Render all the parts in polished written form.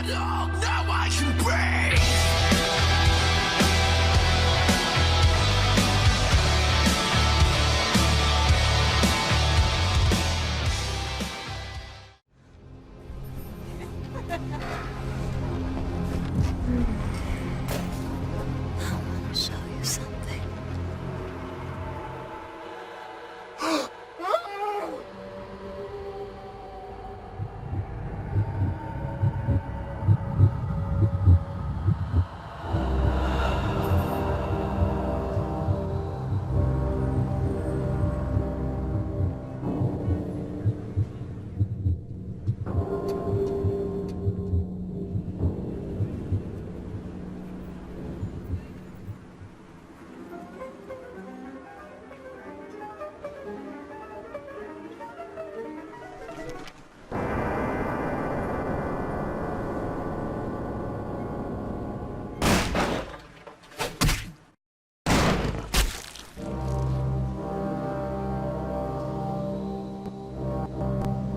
Now I can breathe. I want to show you something.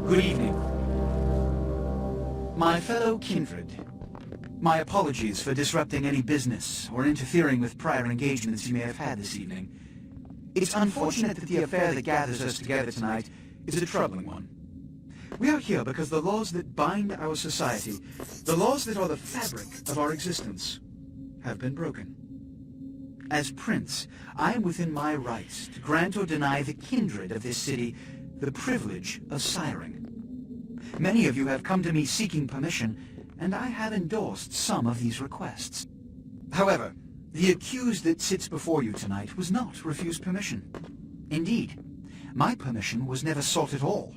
Good evening. My fellow kindred, my apologies for disrupting any business or interfering with prior engagements you may have had this evening. It's unfortunate that the affair that gathers us together tonight is a troubling one. We are here because the laws that bind our society, the laws that are the fabric of our existence, have been broken. As Prince, I am within my rights to grant or deny the kindred of this city the privilege of siring. Many of you have come to me seeking permission, and I have endorsed some of these requests. However, the accused that sits before you tonight was not refused permission. Indeed, my permission was never sought at all.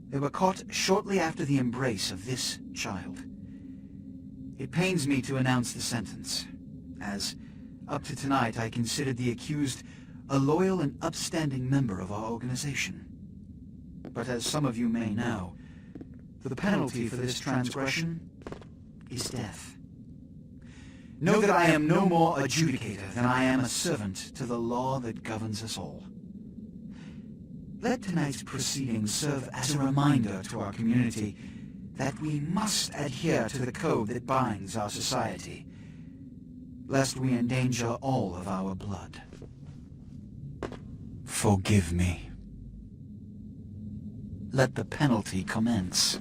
They were caught shortly after the embrace of this child. It pains me to announce the sentence, as up to tonight I considered the accused a loyal and upstanding member of our organization. But as some of you may know, the penalty for this transgression is death. Know that I am no more adjudicator than I am a servant to the law that governs us all. Let tonight's proceedings serve as a reminder to our community that we must adhere to the code that binds our society, lest we endanger all of our blood. Forgive me. Let the penalty commence.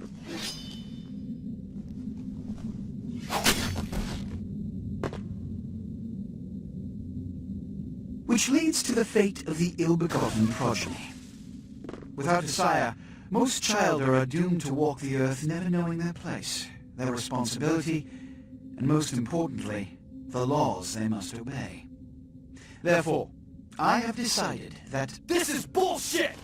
Which leads to the fate of the ill-begotten progeny. Without a sire, most children are doomed to walk the earth never knowing their place, their responsibility, and most importantly, the laws they must obey. Therefore, I have decided that This is bullshit!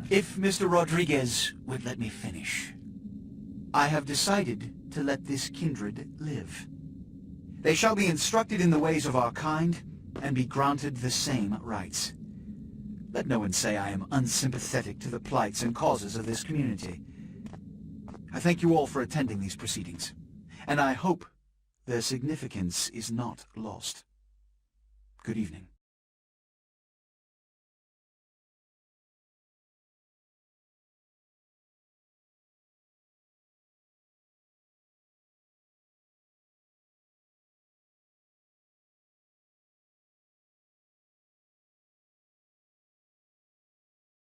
if Mr. Rodriguez would let me finish, I have decided to let this kindred live. They shall be instructed in the ways of our kind and be granted the same rights. Let no one say I am unsympathetic to the plights and causes of this community. I thank you all for attending these proceedings, and I hope their significance is not lost. Good evening.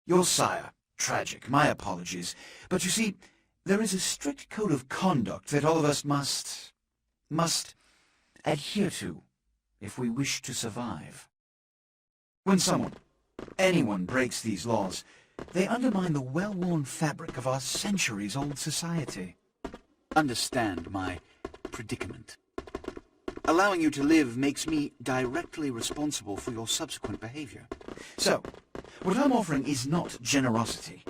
Your sire. Tragic. My apologies. But you see, there is a strict code of conduct that all of us must adhere to if we wish to survive. When anyone breaks these laws, they undermine the well-worn fabric of our centuries-old society. Understand my predicament. Allowing you to live makes me directly responsible for your subsequent behavior. So, what I'm offering is not generosity,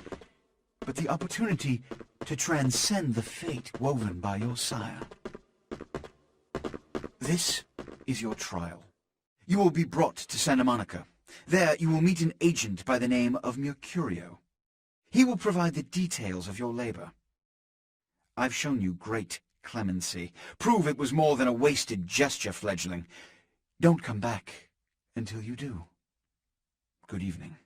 but the opportunity to transcend the fate woven by your sire. This is your trial. You will be brought to Santa Monica. There you will meet an agent by the name of Mercurio. He will provide the details of your labor. I've shown you great clemency. Prove it was more than a wasted gesture, fledgling. Don't come back until you do. Good evening.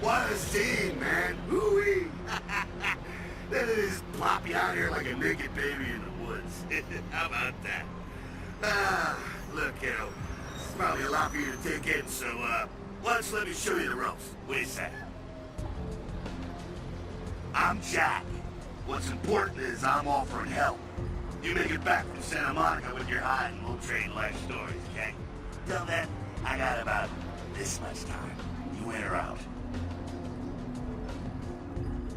What a scene, man! Hoo-wee! Then they just plop you out here like a naked baby in the woods. How about that? Look, kiddo, it's probably a lot for you to take in, so, why don't you let me show you the ropes? Wait a second. I'm Jack. What's important is I'm offering help. You make it back from Santa Monica with your hide and we'll trade life stories, okay? Till then, I got about this much time. You in or out?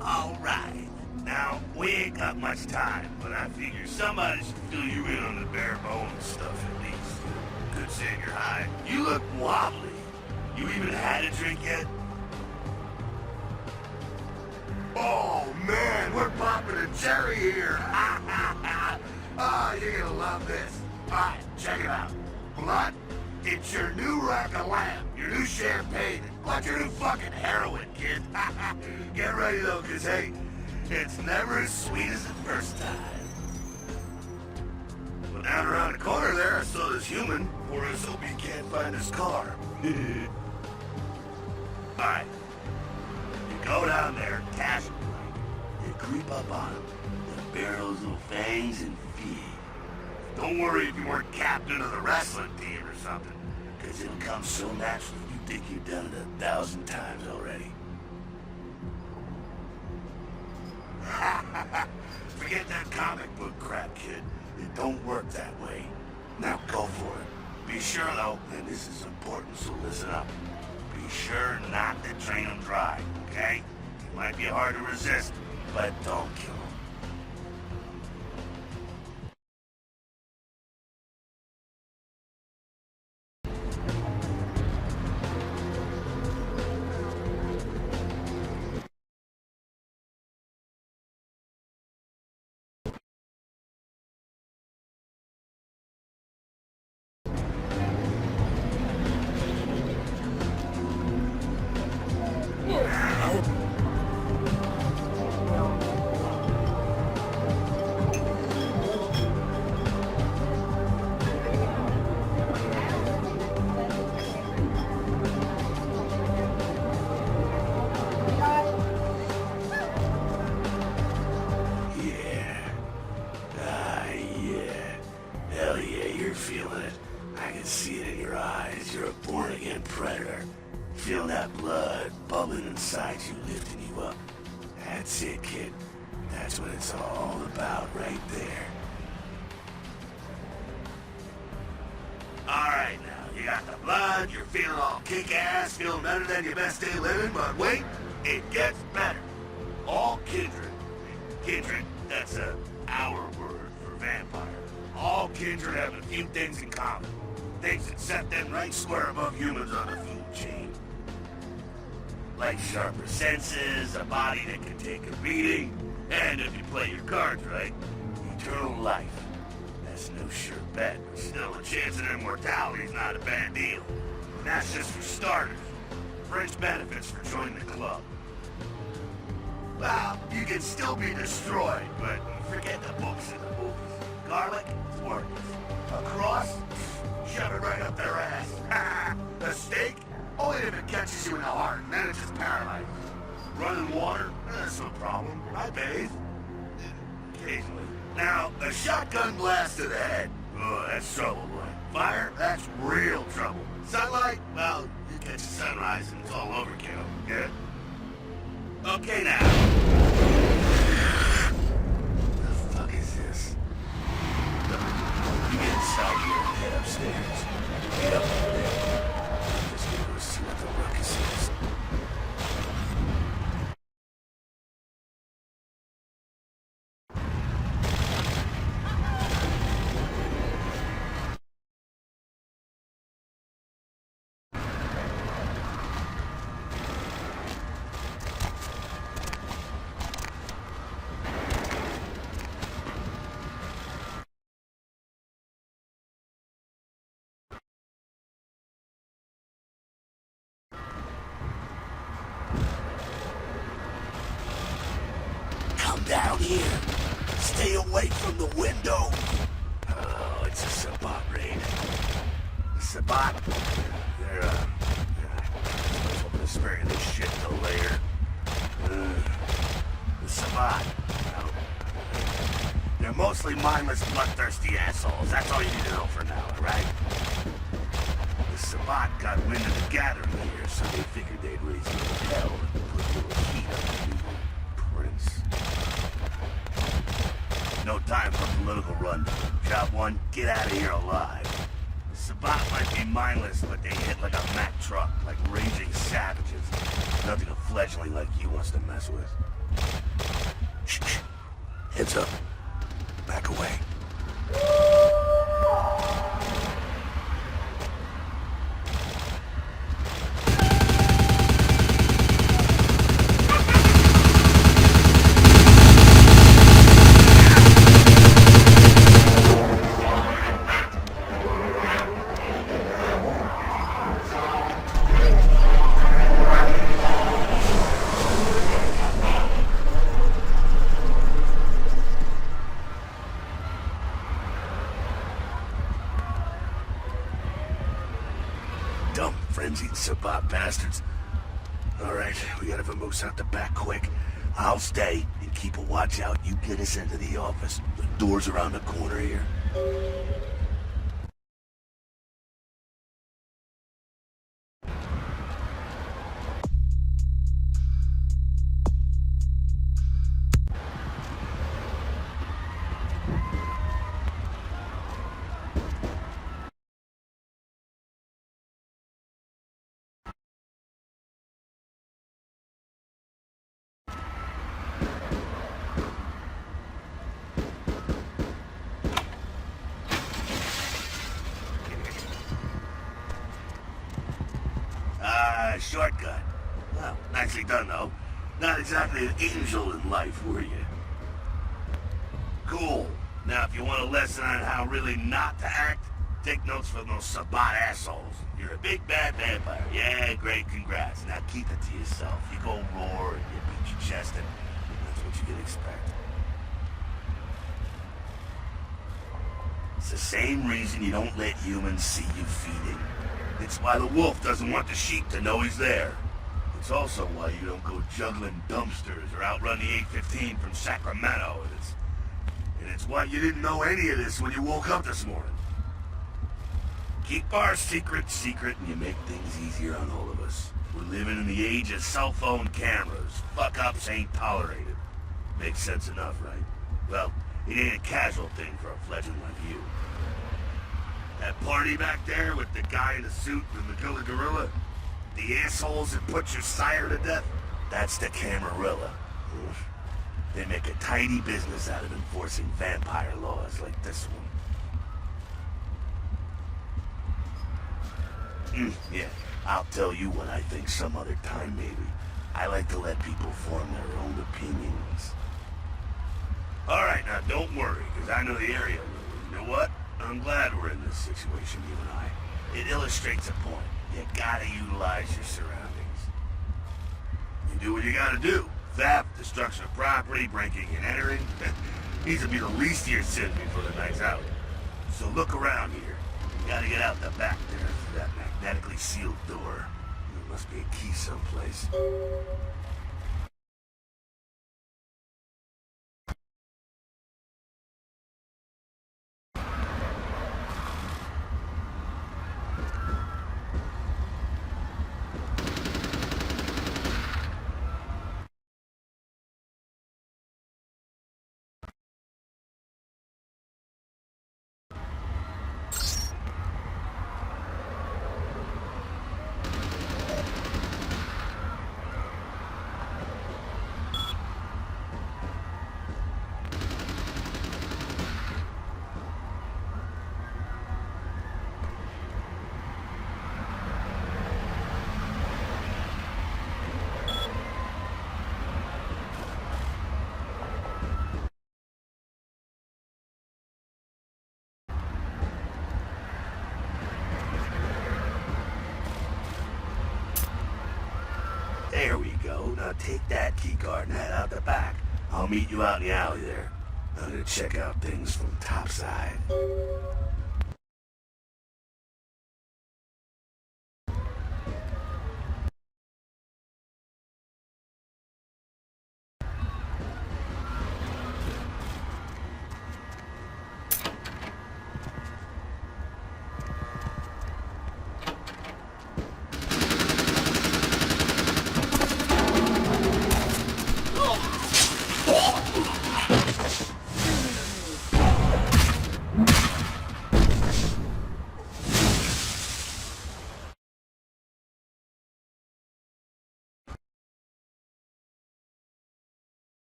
Alright. Now, we ain't got much time, but I figure somebody should fill you in on the bare bones stuff at least. Good seeing your hide. You look wobbly. You even had a drink yet? Oh, man, we're popping a cherry here. Oh, you're gonna love this. Alright, check it out. Blood, it's your new rack of lamb, your new champagne, like your new fucking heroin, kid. Get ready, though, because, hey, it's never as sweet as the first time. Well, down around the corner there, I saw this human. Or let's hope he can't find his car. Alright. You go down there, casually, you creep up on him, and bare those little fangs and feed. Don't worry if you weren't captain of the wrestling team or something, because it'll come so naturally you think you've done it 1,000 times already. Forget that comic book crap, kid. It don't work that way. Now go for it. Be sure, though, and this is important, so listen up. Be sure not to drain them dry, okay? It might be hard to resist, but don't kill them. Feeling it. I can see it in your eyes. You're a born-again predator. Feel that blood bubbling inside you, lifting you up. That's it, kid. That's what it's all about right there. Alright now, you got the blood, you're feeling all kick-ass, feeling better than your best day living, but wait, it gets better. All kindred. Kindred, that's our word for vampire. All kindred have a few things in common. Things that set them right square above humans on the food chain. Like sharper senses, a body that can take a beating, and if you play your cards right, eternal life. That's no sure bet, but still a chance of immortality is not a bad deal. And that's just for starters. Fringe benefits for joining the club. Well, you can still be destroyed, but forget the books and the movies. Garlic, it's worthless. A cross, shove it right up their ass. A steak, only if it catches you in the heart, and then it just paralyzes. Running water, that's no problem. I bathe. Occasionally. Now, a shotgun blast to the head, oh, that's trouble, boy. Fire, that's real trouble. Sunlight, well, you catch the sunrise and it's all overkill. Good? Okay, now. The fuck is this? You get inside here and head upstairs. Get up there. Just go see what the ruckus is. away from the window. Oh, it's a Sabbat raid. The Sabbat? They're, let's open the spirit of this shit to later. The Sabbat, you know, they're mostly mindless, bloodthirsty assholes. That's all you need to know for now, alright? The Sabbat got wind of the gathering here, so they figured they'd raise a little hell and put a little heat on the new prince. No time for political rundown. Job one, get out of here alive. The Sabbat might be mindless, but they hit like a Mack truck, like raging savages. Nothing a fledgling like you wants to mess with. Shh, shh. Heads up. Back away. Dumb, frenzied Sabbat bastards. Alright, we gotta vamoose out the back quick. I'll stay and keep a watch out. You get us into the office. The door's around the corner here. Shortcut. Well, nicely done, though. Not exactly an angel in life, were you? Cool. Now, if you want a lesson on how really not to act, take notes from those Sabbat assholes. You're a big bad vampire. Yeah, great, congrats. Now keep it to yourself. You go roar and you beat your chest, and that's what you can expect. It's the same reason you don't let humans see you feeding. It's why the wolf doesn't want the sheep to know he's there. It's also why you don't go juggling dumpsters or outrun the 815 from Sacramento. And it's why you didn't know any of this when you woke up this morning. Keep our secret secret and you make things easier on all of us. We're living in the age of cell phone cameras. Fuck-ups ain't tolerated. Makes sense enough, right? Well, it ain't a casual thing for a fledgling like you. That party back there with the guy in the suit and the killer gorilla? The assholes that put your sire to death? That's the Camarilla. They make a tidy business out of enforcing vampire laws like this one. Yeah, I'll tell you what I think some other time, maybe. I like to let people form their own opinions. Alright, now don't worry, because I know the area. You know what? I'm glad we're in this situation, you and I. It illustrates a point. You gotta utilize your surroundings. You do what you gotta do. Theft, destruction of property, breaking and entering. Needs to be the least of your sins before the night's out. So look around here. You gotta get out the back there through that magnetically sealed door. There must be a key someplace. There we go. Now take that keycard and head out the back. I'll meet you out in the alley there. I'm gonna check out things from topside.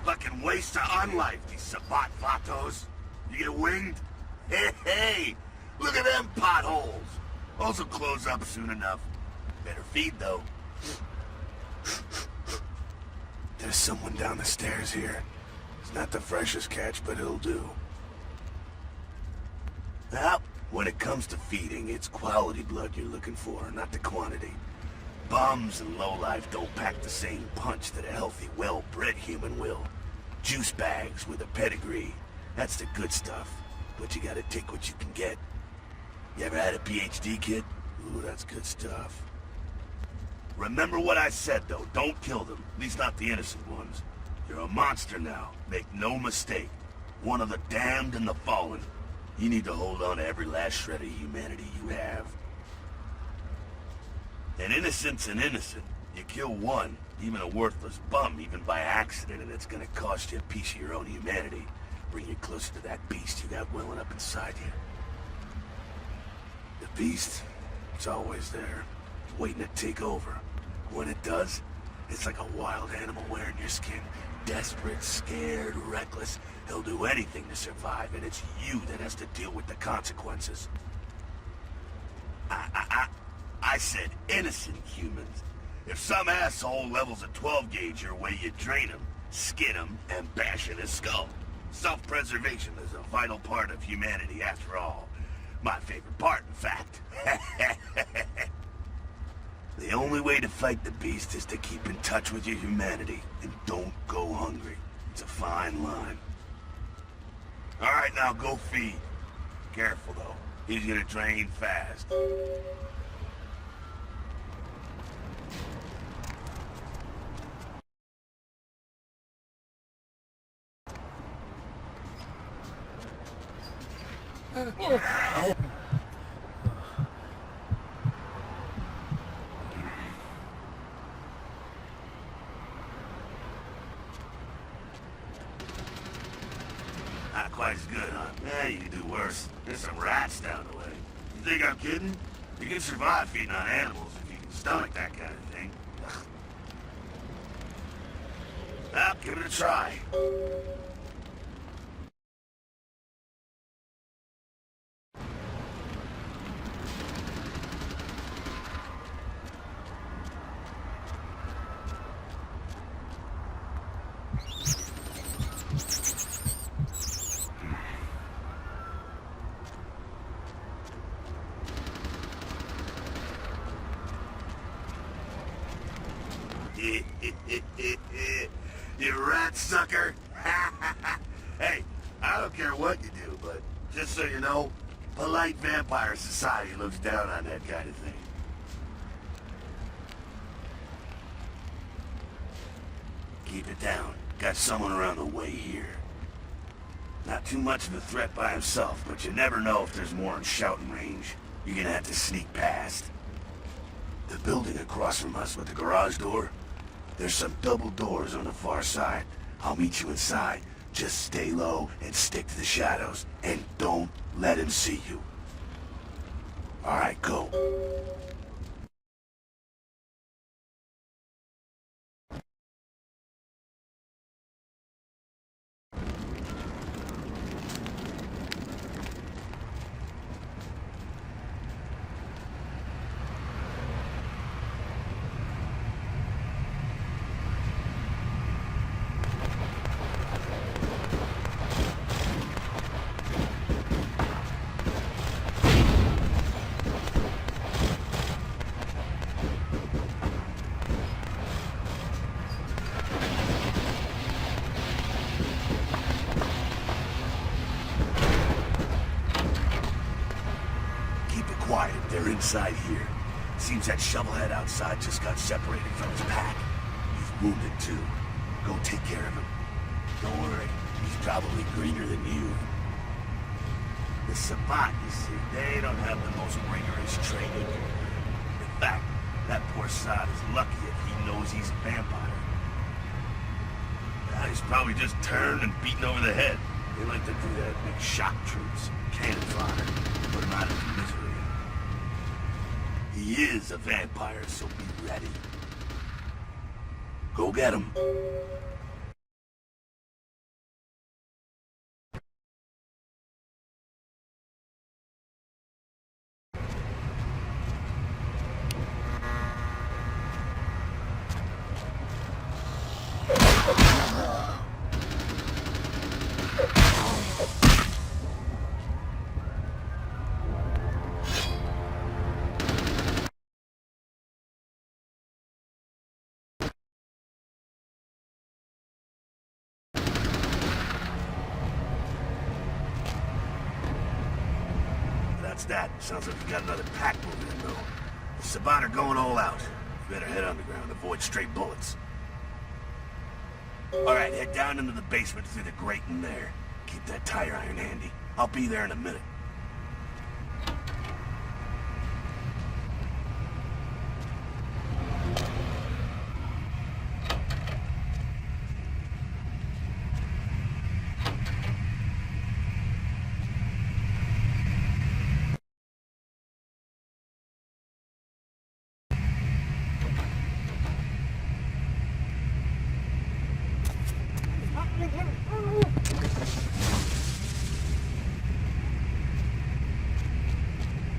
Fucking waste of unlife, these Sabat Vatos. You get winged? Hey, look at them potholes. Those will close up soon enough. Better feed, though. There's someone down the stairs here. It's not the freshest catch, but it'll do. Well, when it comes to feeding, it's quality blood you're looking for, not the quantity. Bums and lowlife don't pack the same punch that a healthy, well-bred human will. Juice bags with a pedigree. That's the good stuff. But you gotta take what you can get. You ever had a PhD, kid? Ooh, that's good stuff. Remember what I said, though. Don't kill them. At least not the innocent ones. You're a monster now. Make no mistake. One of the damned and the fallen. You need to hold on to every last shred of humanity you have. An innocent's an innocent. You kill one, even a worthless bum, even by accident, and it's gonna cost you a piece of your own humanity. Bring you closer to that beast you got welling up inside you. The beast, it's always there, waiting to take over. When it does, it's like a wild animal wearing your skin. Desperate, scared, reckless. He'll do anything to survive, and it's you that has to deal with the consequences. I said innocent humans. If some asshole levels a 12 gauge your way, you drain him, skin him, and bash in his skull. Self-preservation is a vital part of humanity after all. My favorite part, in fact. The only way to fight the beast is to keep in touch with your humanity, and don't go hungry. It's a fine line. Alright, now go feed. Careful, though. He's gonna drain fast. Not quite as good, huh? Yeah, you can do worse. There's some rats down the way. You think I'm kidding? You can survive feeding on animals if you can stomach that kind of thing. Well, give it a try. You rat sucker! Hey, I don't care what you do, but just so you know, polite vampire society looks down on that kind of thing. Keep it down. Got someone around the way here. Not too much of a threat by himself, but you never know if there's more in shouting range. You're gonna have to sneak past. The building across from us with the garage door, there's some double doors on the far side. I'll meet you inside. Just stay low and stick to the shadows. And don't let him see you. Alright, go. inside here. Seems that shovelhead outside just got separated from his pack. He's wounded too. Go take care of him. Don't worry, he's probably greener than you. The Sabbat, you see, they don't have the most rigorous training. In fact, that poor sod is lucky if he knows he's a vampire. He's probably just turned and beaten over the head. They like to do that big shock troops, cannon fodder, put him out of his misery. He is a vampire, so be ready. Go get him. That. Sounds like we got another pack moving in, though. The Sabbat are going all out. You better head underground, avoid stray bullets. Alright, head down into the basement through the grate in there. Keep that tire iron handy. I'll be there in a minute.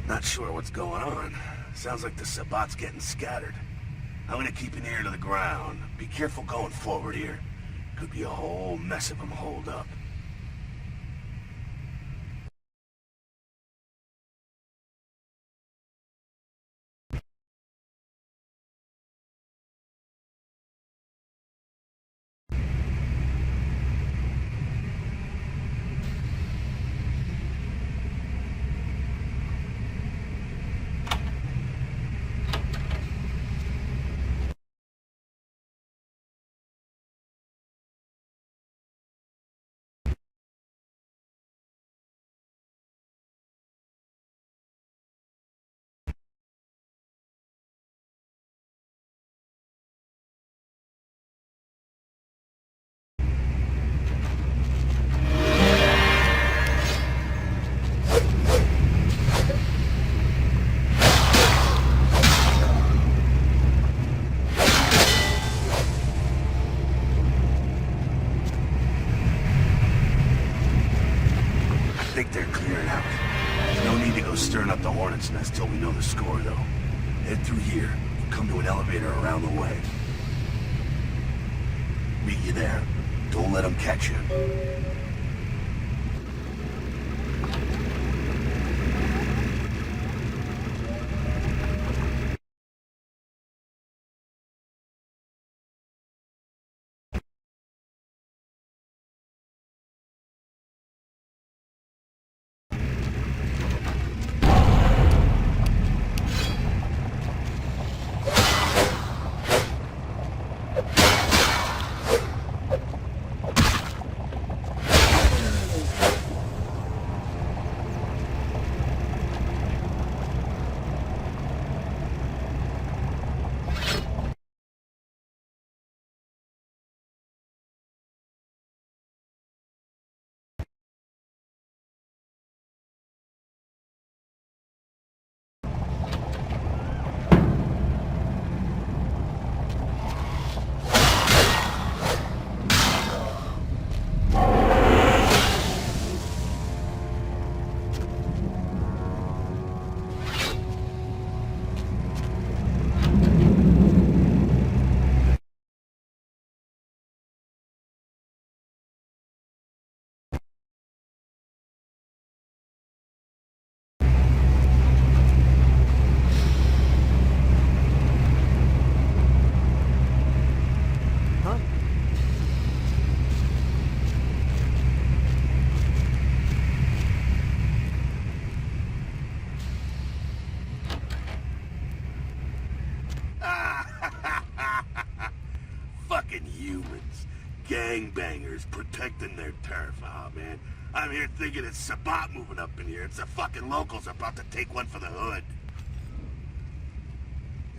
Not sure what's going on. Sounds like the Sabbat's getting scattered. I'm gonna keep an ear to the ground. Be careful going forward here. Could be a whole mess of them holed up. I think they're clearing out. No need to go stirring up the hornet's nest till we know the score, though. Head through here. Come to an elevator around the way. Meet you there. Don't let them catch you. gangbangers protecting their turf. Oh, man. I'm here thinking it's Sabat moving up in here. It's the fucking locals about to take one for the hood.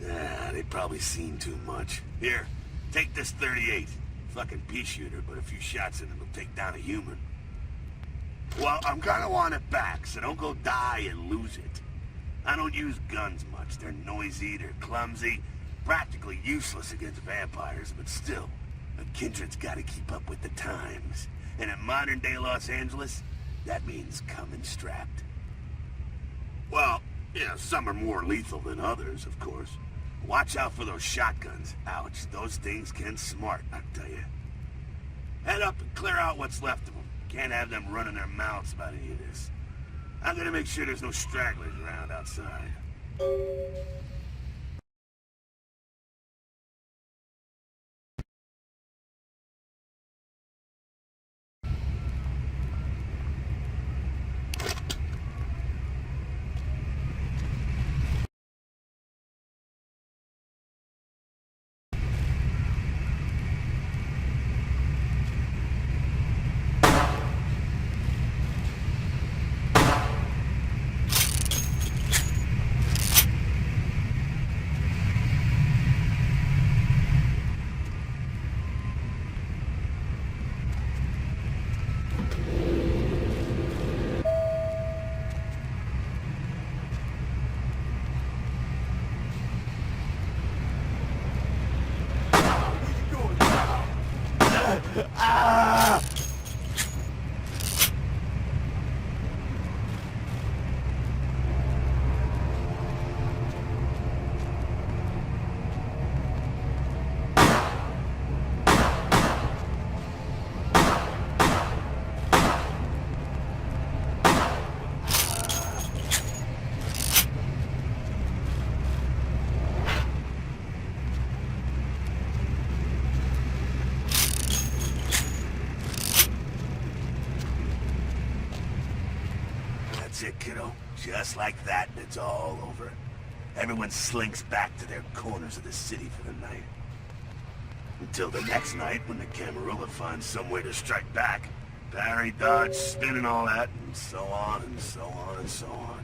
Yeah, they probably seen too much. Here, take this 38. Fucking pea shooter, but a few shots in it will take down a human. Well, I'm gonna want it back, so don't go die and lose it. I don't use guns much. They're noisy, they're clumsy, practically useless against vampires, but still, a kindred's gotta keep up with the times. And in modern-day Los Angeles, that means coming strapped. Well, yeah, some are more lethal than others, of course. Watch out for those shotguns. Ouch, those things can smart, I tell you. Head up and clear out what's left of them. Can't have them running their mouths about any of this. I'm gonna make sure there's no stragglers around outside. That's it, kiddo. Just like that, and it's all over. Everyone slinks back to their corners of the city for the night. Until the next night, when the Camarilla finds some way to strike back. Parry, dodge, spin and all that, and so on, and so on, and so on.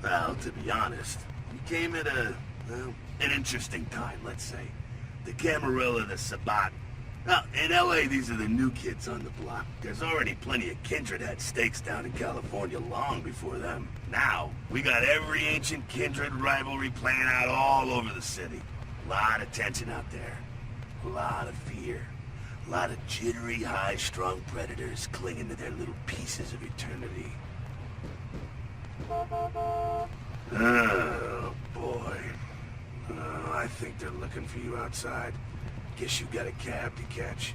Well, to be honest, we came at well, an interesting time, let's say. The Camarilla, the Sabat. Well, in LA, these are the new kids on the block. There's already plenty of kindred had stakes down in California long before them. Now, we got every ancient kindred rivalry playing out all over the city. A lot of tension out there. A lot of fear. A lot of jittery, high-strung predators clinging to their little pieces of eternity. Oh, boy. Oh, I think they're looking for you outside. Guess you got a cab to catch.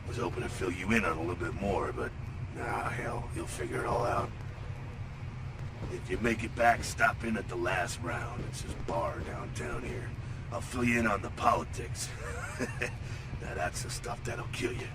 Was hoping to fill you in on a little bit more, but nah, hell, you'll figure it all out. If you make it back, stop in at the last round. It's this bar downtown here. I'll fill you in on the politics. Now that's the stuff that'll kill you.